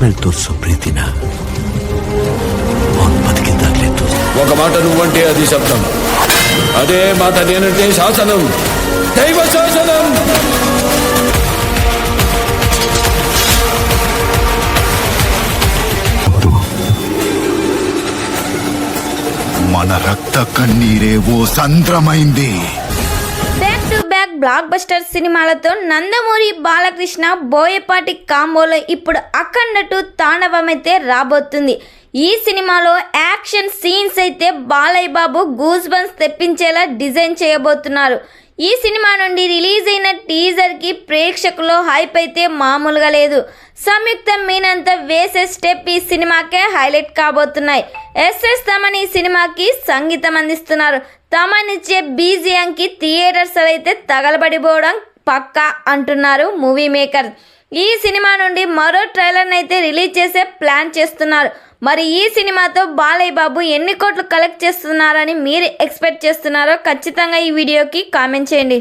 ಮೇಲೆ ತೋರಿಸೋ ಪ್ರೀತಿನ ಅವನು ಬದುಕಿದ್ದಾಗಲೇ ತೋರಿಸ. ఒక మాట నువ్వంటే అది శబ్దం, అదే మాట నేనంటే శాసనం, దైవ శాసనం. మన రక్త కన్నీరే ఓ సంద్రమైంది. Back to back blockbuster సినిమాలతో నందమూరి బాలకృష్ణ బోయపాటి కాంబోలో ఇప్పుడు అఖండ 2 తాండవం అయితే రాబోతుంది. ఈ సినిమాలో యాక్షన్ సీన్స్ అయితే Balayya Babu goose bumps తెప్పించేలా design చేయబోతున్నారు. ఈ సినిమా నుండి రిలీజ్ అయిన టీజర్కి ప్రేక్షకుల్లో హైప్ అయితే మామూలుగా లేదు. సంయుక్త మీనంతా వేసే స్టెప్ ఈ సినిమాకే హైలైట్ కాబోతున్నాయి. ఎస్ఎస్ తమన్ ఈ సినిమాకి సంగీతం అందిస్తున్నారు. తమన్ ఇచ్చే బీజిఎంకి థియేటర్స్ అయితే తగలబడిపోవడం పక్కా అంటున్నారు మూవీ మేకర్. ఈ సినిమా నుండి మరో ట్రైలర్ని అయితే రిలీజ్ చేసే ప్లాన్ చేస్తున్నారు. మరి ఈ సినిమాతో బాలయ్య బాబు ఎన్ని కోట్లు కలెక్ట్ చేస్తున్నారని మీరు ఎక్స్పెక్ట్ చేస్తున్నారో ఖచ్చితంగా ఈ వీడియోకి కామెంట్ చేయండి.